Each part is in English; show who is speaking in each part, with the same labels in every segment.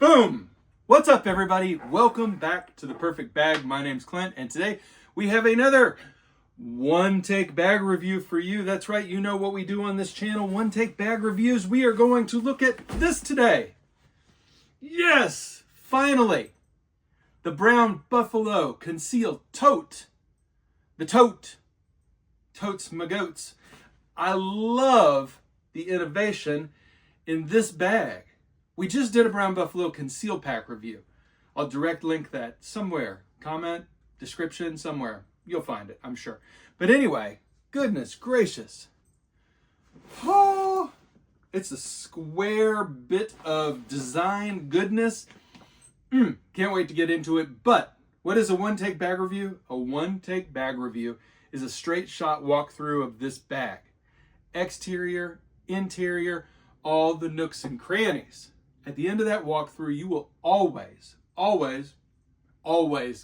Speaker 1: Boom! What's up, everybody? Welcome back to The Perfect Bag. My name's Clint, and today we have another one-take bag review for you. That's right, you know what we do on this channel, one-take bag reviews. We are going to look at this today. Yes, finally, the Brown Buffalo Conceal Tote. The Tote. Totes my goats. I love the innovation in this bag. We just did a Brown Buffalo Conceal Pack review. I'll direct link that somewhere. Comment, description, somewhere. You'll find it, I'm sure. But anyway, goodness gracious. Oh, it's a square bit of design goodness. Can't wait to get into it. But what is a one-take bag review? A one-take bag review is a straight shot walkthrough of this bag. Exterior, interior, all the nooks and crannies. At the end of that walkthrough, you will always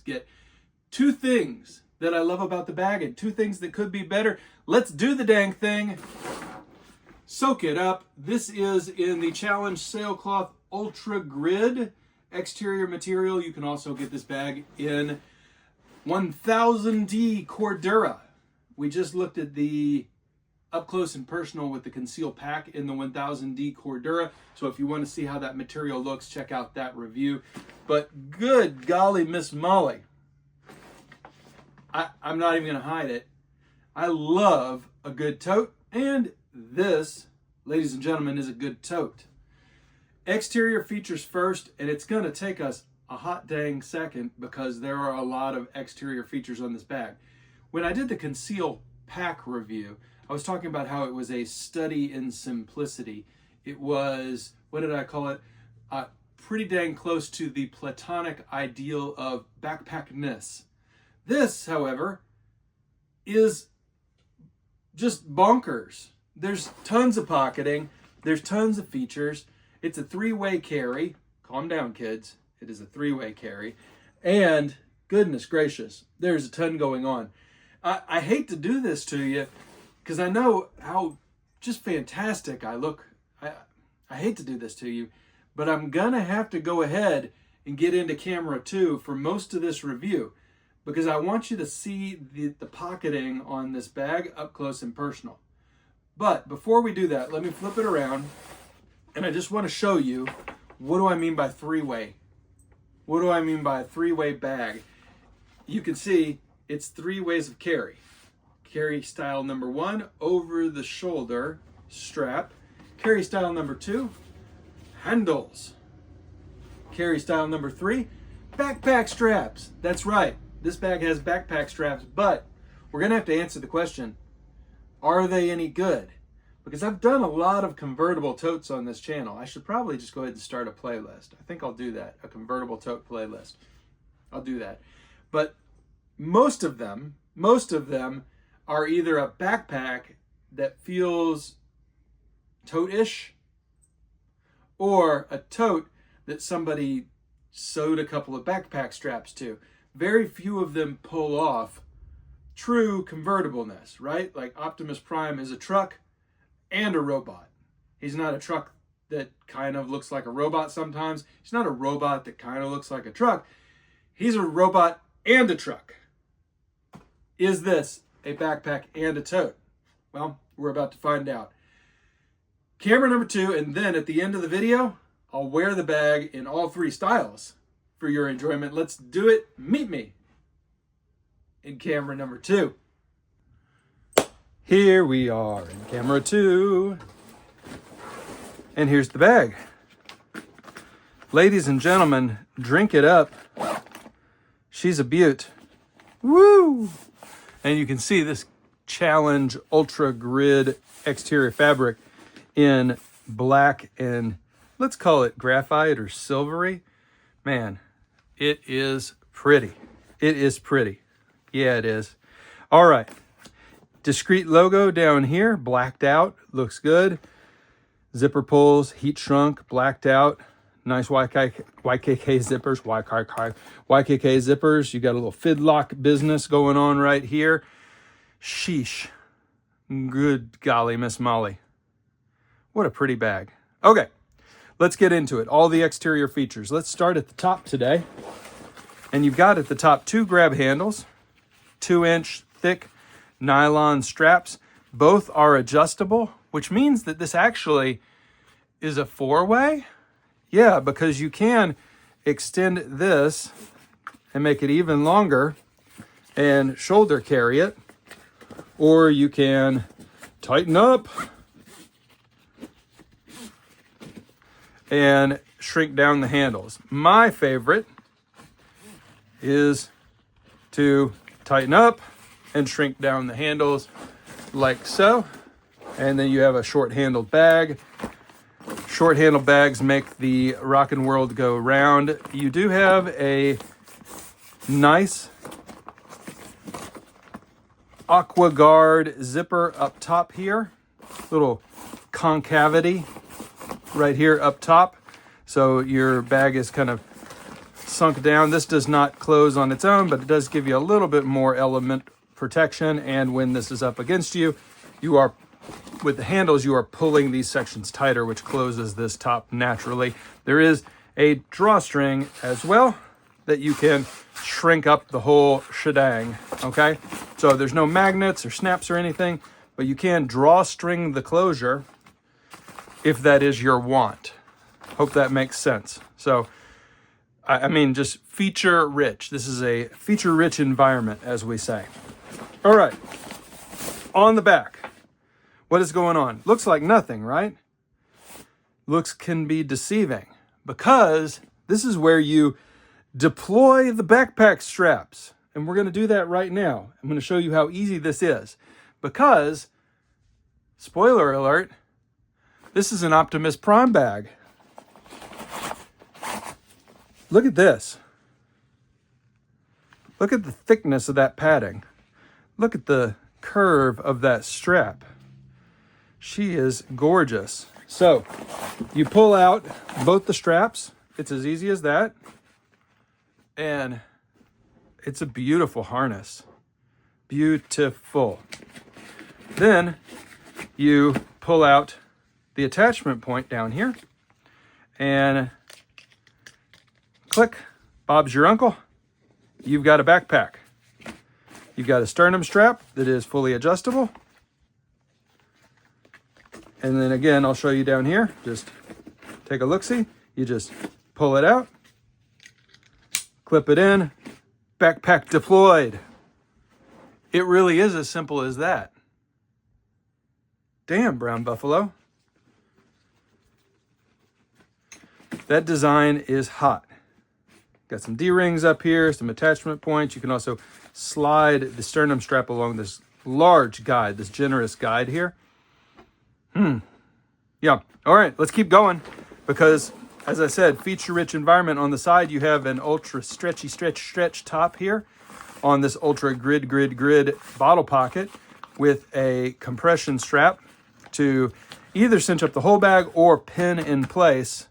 Speaker 1: get two things that I love about the bag and two things that could be better. Let's do the dang thing. Soak it up. This is in the Challenge Sailcloth Ultra Grid exterior material. You can also get this bag in 1000D Cordura. We just looked at the up close and personal with the Conceal Pack in the 1000D Cordura. So if you want to see how that material looks, check out that review. But good golly, Miss Molly, I'm not even going to hide it. I love a good tote, and this, ladies and gentlemen, is a good tote. Exterior features first, and it's going to take us a hot dang second because there are a lot of exterior features on this bag. When I did the Conceal Pack review, I was talking about how it was a study in simplicity. It was, what did I call it? Pretty dang close to the platonic ideal of backpackness. This, however, is just bonkers. There's tons of pocketing. There's tons of features. It's a three-way carry. Calm down, kids. It is a three-way carry. And goodness gracious, there's a ton going on. I hate to do this to you, because I know how just fantastic I look. I hate to do this to you, but I'm going to have to go ahead and get into camera 2 for most of this review, because I want you to see the pocketing on this bag up close and personal. But before we do that, let me flip it around, and I just want to show you, what do I mean by three-way? What do I mean by a three-way bag? You can see it's 3 ways of carry. Carry style number 1, over the shoulder strap. Carry style number 2, handles. Carry style number 3, backpack straps. That's right, this bag has backpack straps, but we're gonna have to answer the question, are they any good? Because I've done a lot of convertible totes on this channel. I should probably just go ahead and start a playlist. I think I'll do that, a convertible tote playlist. I'll do that. But most of them are either a backpack that feels tote-ish or a tote that somebody sewed a couple of backpack straps to. Very few of them pull off true convertibleness, right? Like Optimus Prime is a truck and a robot. He's not a truck that kind of looks like a robot sometimes. He's not a robot that kind of looks like a truck. He's a robot and a truck. Is this a backpack and a tote? Well, we're about to find out. Camera number 2, and then at the end of the video, I'll wear the bag in all 3 styles for your enjoyment. Let's do it. Meet me in camera number 2. Here we are in camera 2. And here's the bag. Ladies and gentlemen, drink it up. She's a beaut. Woo! And you can see this Challenge Ultra Grid exterior fabric in black and let's call it graphite or silvery. Man, it is pretty. It is pretty. Yeah, it is. All right. Discreet logo down here, blacked out, looks good. Zipper pulls, heat shrunk, blacked out. Nice YKK zippers, YKK zippers. You got a little fidlock business going on right here. Sheesh. Good golly, Miss Molly. What a pretty bag. Okay, let's get into it. All the exterior features. Let's start at the top today. And you've got at the top 2 grab handles, 2-inch thick nylon straps. Both are adjustable, which means that this actually is a 4-way. Yeah, because you can extend this and make it even longer and shoulder carry it, or you can tighten up and shrink down the handles. My favorite is to tighten up and shrink down the handles like so, and then you have a short-handled bag. Short-handled bags make the rockin' world go round. You do have a nice Aqua Guard zipper up top here, little concavity right here up top, so your bag is kind of sunk down. This does not close on its own, but it does give you a little bit more element protection, and when this is up against you, you are, with the handles, you are pulling these sections tighter, which closes this top naturally. There is a drawstring as well that you can shrink up the whole shebang, okay? So there's no magnets or snaps or anything, but you can drawstring the closure if that is your want. Hope that makes sense. So, I mean, just feature rich. This is a feature rich environment, as we say. All right, on the back, what is going on? Looks like nothing, right? Looks can be deceiving because this is where you deploy the backpack straps. And we're going to do that right now. I'm going to show you how easy this is because, spoiler alert, this is an Optimus Prime bag. Look at this. Look at the thickness of that padding. Look at the curve of that strap. She is gorgeous. So you pull out both the straps. It's as easy as that. And it's a beautiful harness. Beautiful. Then you pull out the attachment point down here and click, Bob's your uncle. You've got a backpack. You've got a sternum strap that is fully adjustable. And then again, I'll show you down here. Just take a look-see. You just pull it out, clip it in, backpack deployed. It really is as simple as that. Damn, Brown Buffalo. That design is hot. Got some D-rings up here, some attachment points. You can also slide the sternum strap along this large guide, this generous guide here. Yeah, all right, let's keep going because, as I said, feature-rich environment. On the side, you have an ultra stretch top here on this ultra grid bottle pocket with a compression strap to either cinch up the whole bag or pin in place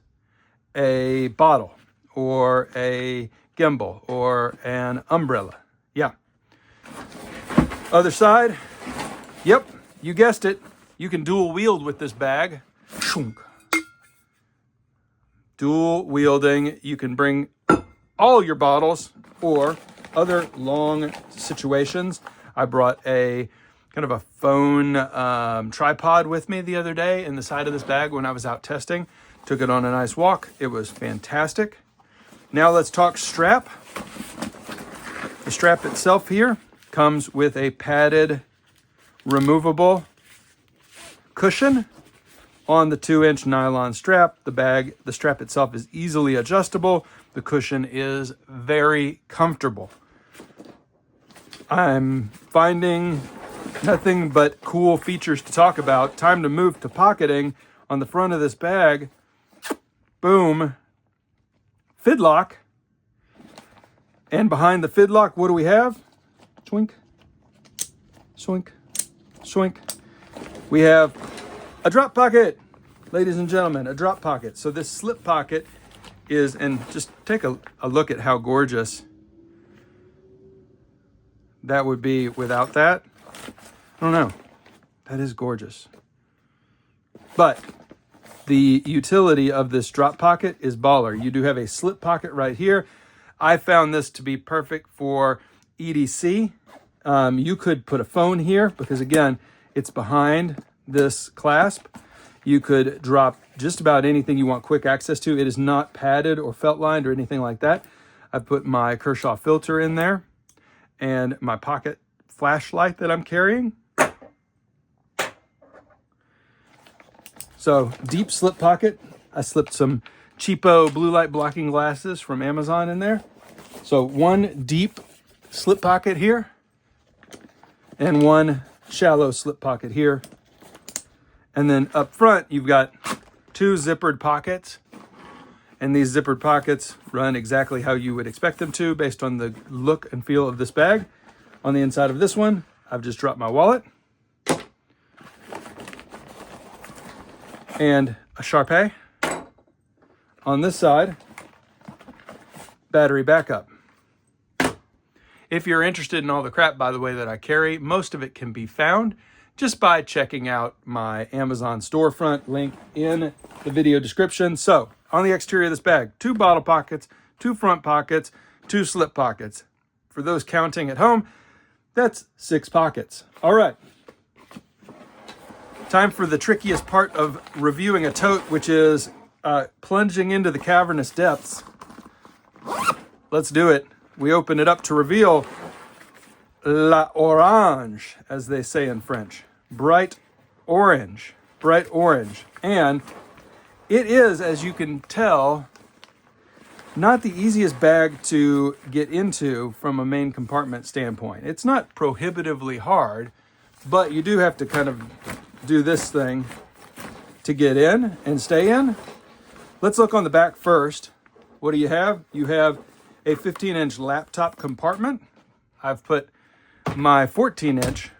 Speaker 1: a bottle or a gimbal or an umbrella. Yeah. Other side, yep, you guessed it. You can dual wield with this bag. Dual wielding, you can bring all your bottles or other long situations. I brought a kind of a phone tripod with me the other day in the side of this bag when I was out testing. Took it on a nice walk. It was fantastic. Now let's talk strap. The strap itself here comes with a padded, removable cushion on the 2-inch nylon strap. The strap itself is easily adjustable. The cushion is very comfortable. I'm finding nothing but cool features to talk about. Time to move to pocketing. On the front of this bag, boom, fidlock. And behind the fidlock, what do we have? Swink, swink, swink. We have a drop pocket, ladies and gentlemen, a drop pocket. So this slip pocket is, and just take a look at how gorgeous that would be without that. I don't know. That is gorgeous. But the utility of this drop pocket is baller. You do have a slip pocket right here. I found this to be perfect for EDC. You could put a phone here because, again, it's behind this clasp. You could drop just about anything you want quick access to. It is not padded or felt lined or anything like that. I've put my Kershaw filter in there and my pocket flashlight that I'm carrying. So deep slip pocket. I slipped some cheapo blue light blocking glasses from Amazon in there. So one deep slip pocket here and one shallow slip pocket here. And then up front, you've got two zippered pockets. And these zippered pockets run exactly how you would expect them to based on the look and feel of this bag. On the inside of this one, I've just dropped my wallet and a Sharpie. On this side, battery backup. If you're interested in all the crap, by the way, that I carry, most of it can be found just by checking out my Amazon storefront, link in the video description. So on the exterior of this bag, 2 bottle pockets, 2 front pockets, 2 slip pockets. For those counting at home, that's 6 pockets. All right. Time for the trickiest part of reviewing a tote, which is plunging into the cavernous depths. Let's do it. We open it up to reveal la orange, as they say in French. Bright orange. Bright orange. And it is, as you can tell, not the easiest bag to get into from a main compartment standpoint. It's not prohibitively hard, but you do have to kind of do this thing to get in and stay in. Let's look on the back first. What do you have? You have a 15-inch laptop compartment. I've put my 13-inch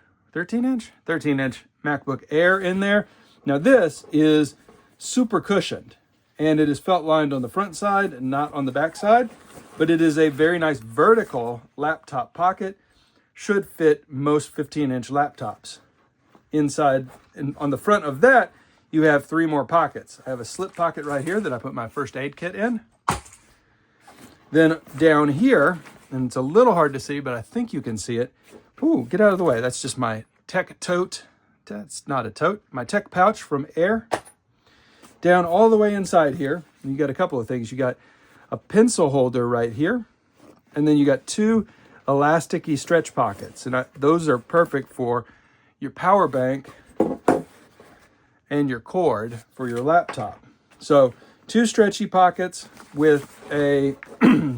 Speaker 1: MacBook Air in there. Now this is super cushioned and it is felt lined on the front side and not on the back side, but it is a very nice vertical laptop pocket. Should fit most 15-inch laptops. Inside and on the front of that, you have 3 more pockets. I have a slip pocket right here that I put my first aid kit in. Then down here, and it's a little hard to see, but I think you can see it. Ooh, get out of the way. That's just my tech tote. That's not a tote. My tech pouch from Air. Down all the way inside here, and you got a couple of things. You got a pencil holder right here, and then you got 2 elasticy stretch pockets. And those are perfect for your power bank and your cord for your laptop. So 2 stretchy pockets with a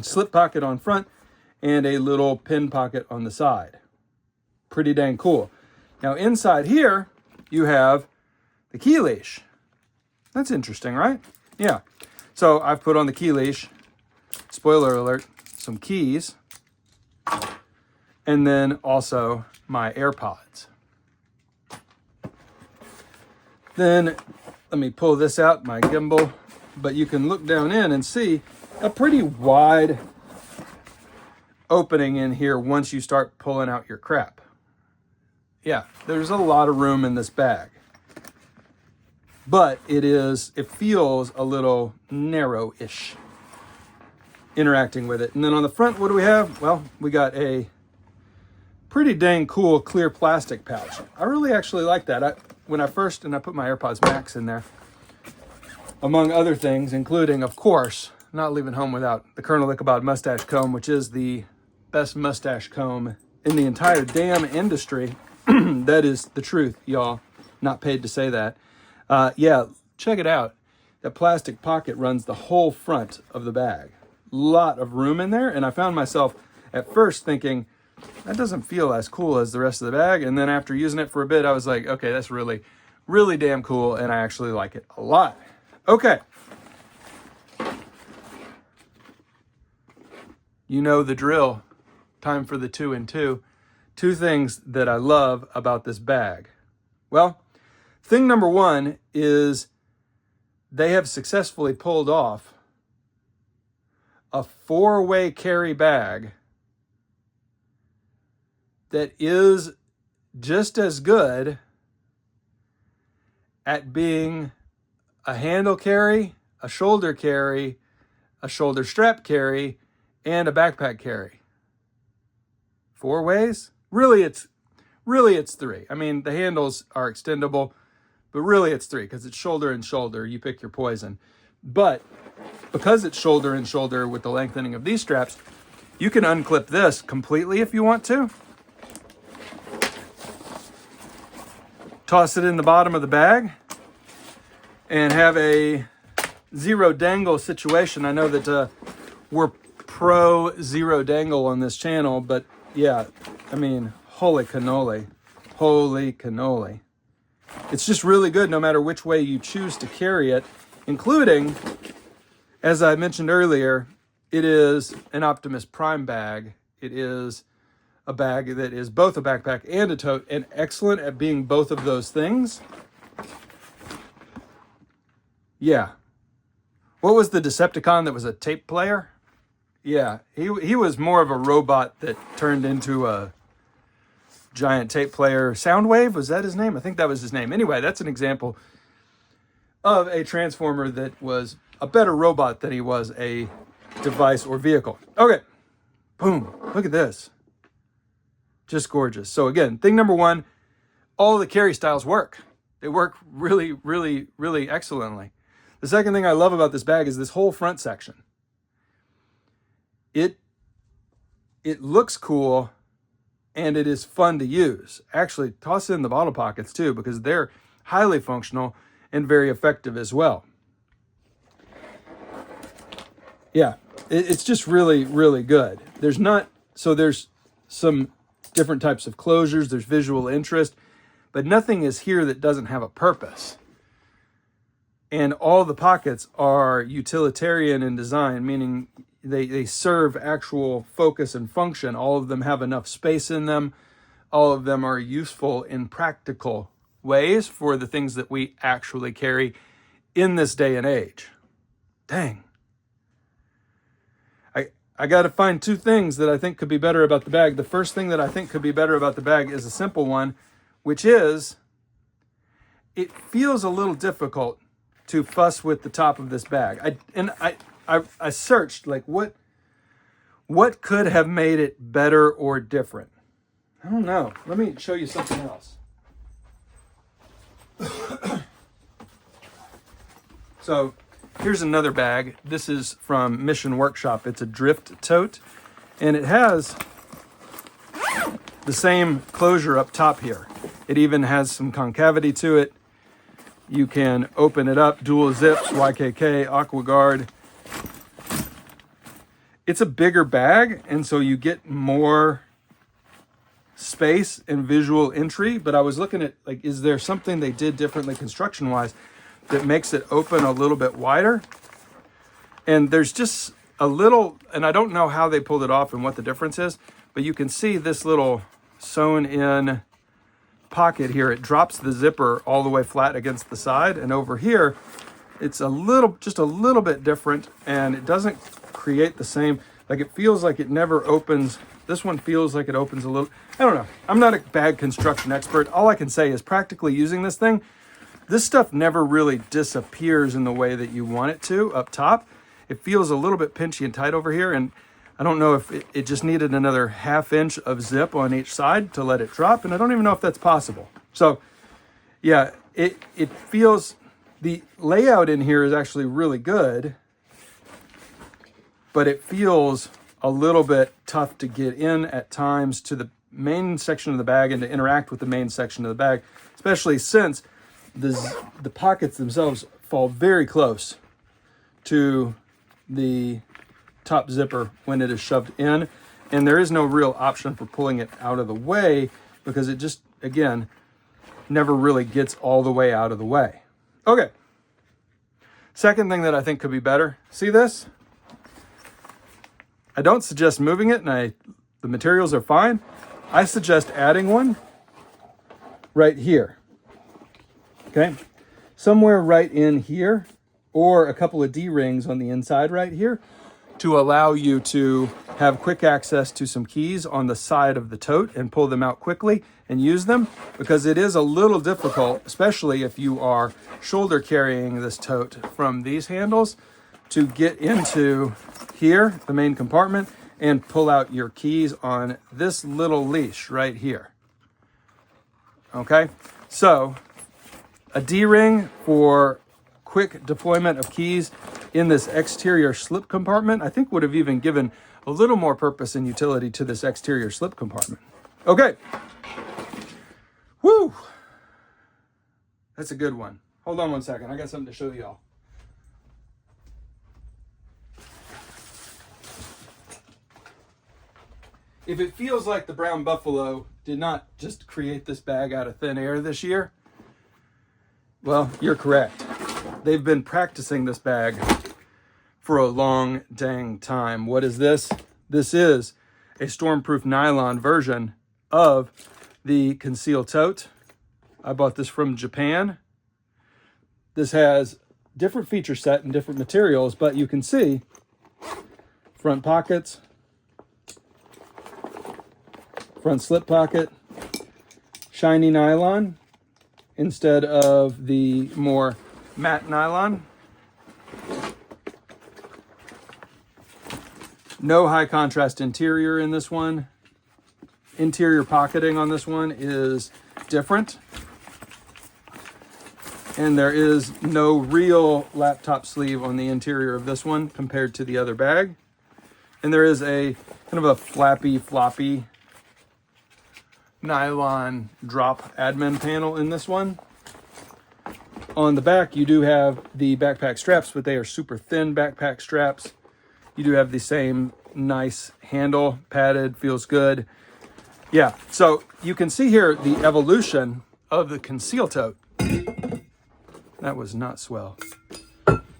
Speaker 1: slip pocket on front and a little pin pocket on the side. Pretty dang cool. Now inside here, you have the key leash. That's interesting, right? Yeah. So I've put on the key leash, spoiler alert, some keys, and then also my AirPods. Then let me pull this out, my gimbal, but you can look down in and see a pretty wide opening in here once you start pulling out your crap. Yeah, there's a lot of room in this bag, but it feels a little narrow-ish interacting with it. And then on the front, what do we have? Well, we got a pretty dang cool clear plastic pouch. I really actually like that. When I put my AirPods Max in there, among other things, including, of course, not leaving home without the Colonel Ichabod mustache comb, which is the best mustache comb in the entire damn industry. That is the truth, y'all. Not paid to say that. Yeah, check it out. That plastic pocket runs the whole front of the bag. Lot of room in there, and I found myself at first thinking, that doesn't feel as cool as the rest of the bag. And then after using it for a bit, I was like, okay, that's really, really damn cool. And I actually like it a lot. Okay. You know the drill. Time for the 2 and 2. 2 things that I love about this bag. Well, thing number 1 is they have successfully pulled off a 4-way carry bag that is just as good at being a handle carry, a shoulder carry, a shoulder strap carry, and a backpack carry. 4 ways? Really it's 3. I mean, the handles are extendable, but really it's 3 because it's shoulder and shoulder. You pick your poison. But because it's shoulder and shoulder with the lengthening of these straps, you can unclip this completely if you want to. Toss it in the bottom of the bag and have a zero dangle situation. I know that we're pro zero dangle on this channel, but yeah, I mean, holy cannoli. Holy cannoli. It's just really good no matter which way you choose to carry it, including, as I mentioned earlier, it is an Optimus Prime bag. It is a bag that is both a backpack and a tote, and excellent at being both of those things. Yeah. What was the Decepticon that was a tape player? Yeah, he was more of a robot that turned into a giant tape player. Soundwave, was that his name? I think that was his name. Anyway, that's an example of a Transformer that was a better robot than he was a device or vehicle. Okay, boom, look at this. Just gorgeous. So again, thing number 1, all the carry styles work. They work really, really, really excellently. The second thing I love about this bag is this whole front section. It looks cool and it is fun to use. Actually, toss in the bottle pockets too, because they're highly functional and very effective as well. Yeah, it's just really, really good. There's some different types of closures. There's visual interest, but nothing is here that doesn't have a purpose. And all the pockets are utilitarian in design, meaning they serve actual focus and function. All of them have enough space in them. All of them are useful in practical ways for the things that we actually carry in this day and age. Dang. I got to find 2 things that I think could be better about the bag. The first thing that I think could be better about the bag is a simple one, which is it feels a little difficult to fuss with the top of this bag. I searched, like, what could have made it better or different? I don't know. Let me show you something else. So here's another bag. This is from Mission Workshop. It's a drift tote, and it has the same closure up top here. It even has some concavity to it. You can open it up, dual zips, YKK, AquaGuard. It's a bigger bag, and so you get more space and visual entry, but I was looking at, like, is there something they did differently construction-wise that makes it open a little bit wider? And there's just a little, and I don't know how they pulled it off and what the difference is, but you can see this little sewn-in pocket here. It drops the zipper all the way flat against the side, and over here, it's just a little bit different, and it doesn't create the same, like, it feels like it never opens. This one feels like it opens a little. I don't know. I'm not a bag construction expert. All I can say is practically using this thing, this stuff never really disappears in the way that you want it to up top. It feels a little bit pinchy and tight over here, and I don't know if it just needed another 1/2 inch of zip on each side to let it drop, and I don't even know if that's possible. So yeah, it feels, the layout in here is actually really good, but it feels a little bit tough to get in at times to the main section of the bag and to interact with the main section of the bag, especially since the pockets themselves fall very close to the top zipper when it is shoved in, and there is no real option for pulling it out of the way because it just, again, never really gets all the way out of the way. Okay. Second thing that I think could be better, see this? I don't suggest moving it, and the materials are fine. I suggest adding one right here. Okay? Somewhere right in here, or a couple of D-rings on the inside right here, to allow you to have quick access to some keys on the side of the tote and pull them out quickly and use them, because it is a little difficult, especially if you are shoulder carrying this tote from these handles, to get into here, the main compartment, and pull out your keys on this little leash right here. Okay, so a D-ring for quick deployment of keys in this exterior slip compartment, I think would have even given a little more purpose and utility to this exterior slip compartment. Okay. Woo! That's a good one. Hold on one second. I got something to show y'all. If it feels like the Brown Buffalo did not just create this bag out of thin air this year, well, you're correct. They've been practicing this bag for a long dang time. What is this? This is a stormproof nylon version of the CONCEAL Tote. I bought this from Japan. This has different feature set and different materials, but you can see front pockets, front slip pocket, shiny nylon instead of the more matte nylon. No high contrast interior in this one. Interior pocketing on this one is different. And there is no real laptop sleeve on the interior of this one compared to the other bag. And there is a kind of a flappy, floppy nylon drop admin panel in this one. On the back, you do have the backpack straps, but they are super thin backpack straps. You do have the same nice handle, padded, feels good. Yeah, so you can see here the evolution of the CONCEAL Tote. That was not swell.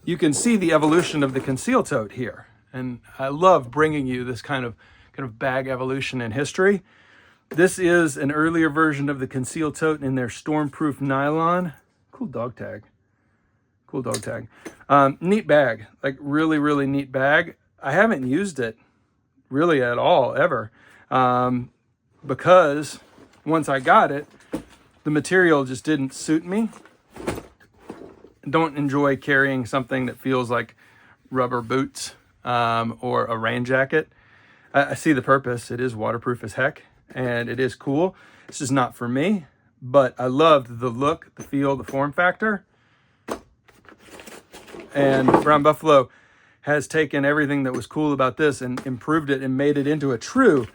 Speaker 1: You can see the evolution of the CONCEAL Tote here. And I love bringing you this kind of bag evolution in history. This is an earlier version of the CONCEAL Tote in their stormproof nylon. Cool dog tag. Cool dog tag. Neat bag, like really, really neat bag. I haven't used it really at all, ever. Because once I got it, the material just didn't suit me. Don't enjoy carrying something that feels like rubber boots or a rain jacket. I see the purpose. It is waterproof as heck, and it is cool. It's just not for me, but I loved the look, the feel, the form factor. And Brown Buffalo has taken everything that was cool about this and improved it and made it into a true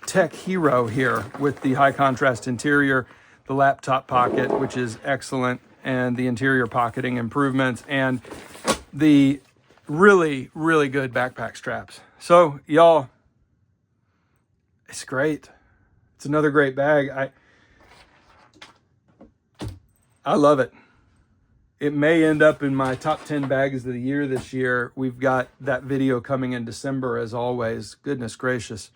Speaker 1: tech hero here with the high contrast interior, the laptop pocket, which is excellent, and the interior pocketing improvements, and the really, really good backpack straps. So y'all, it's great. It's another great bag. I love it. It may end up in my top 10 bags of the year this year. We've got that video coming in December, as always. Goodness gracious.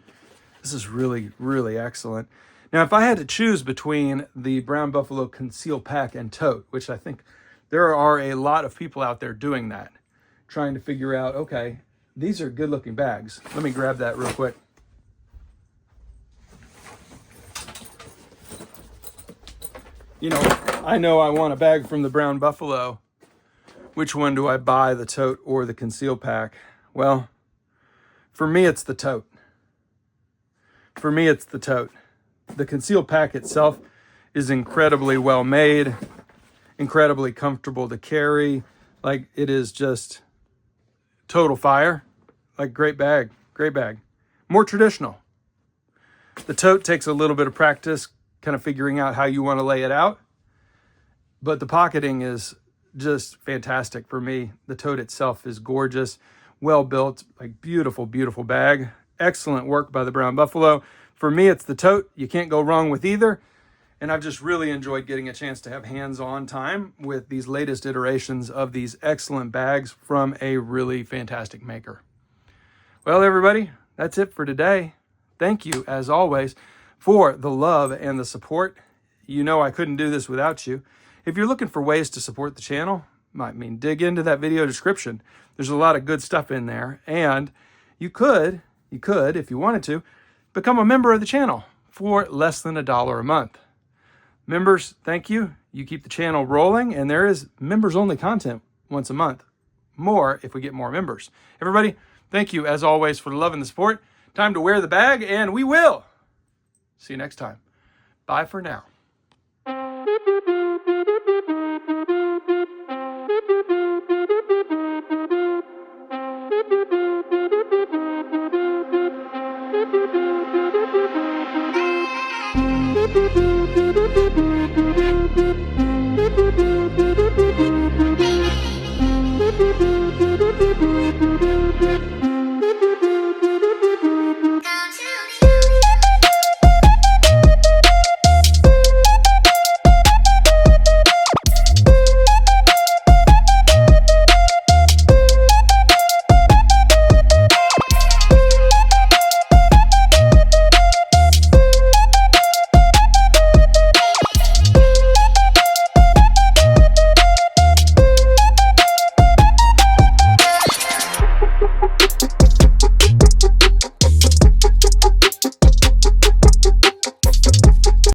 Speaker 1: This is really, really excellent. Now, if I had to choose between the Brown Buffalo Conceal Pack and Tote, which I think there are a lot of people out there doing that, trying to figure out, okay, these are good looking bags. Let me grab that real quick. You know I want a bag from the Brown Buffalo. Which one do I buy, the Tote or the Conceal Pack? Well, for me, it's the Tote. For me, it's the Tote. The Conceal Pack itself is incredibly well made, incredibly comfortable to carry. Like, it is just total fire. Like, great bag, great bag. More traditional. The Tote takes a little bit of practice, kind of figuring out how you want to lay it out. But the pocketing is just fantastic for me. The Tote itself is gorgeous, well built, like beautiful, beautiful bag. Excellent work by the Brown Buffalo. For me, it's the Tote. You can't go wrong with either. And I've just really enjoyed getting a chance to have hands-on time with these latest iterations of these excellent bags from a really fantastic maker. Well, everybody, that's it for today. Thank you, as always, for the love and the support. You know I couldn't do this without you. If you're looking for ways to support the channel, dig into that video description. There's a lot of good stuff in there. And you could, if you wanted to, become a member of the channel for less than $1 a month. Members, thank you. You keep the channel rolling, and there is members-only content once a month. More if we get more members. Everybody, thank you, as always, for the love and the support. Time to wear the bag, and we will. See you next time. Bye for now.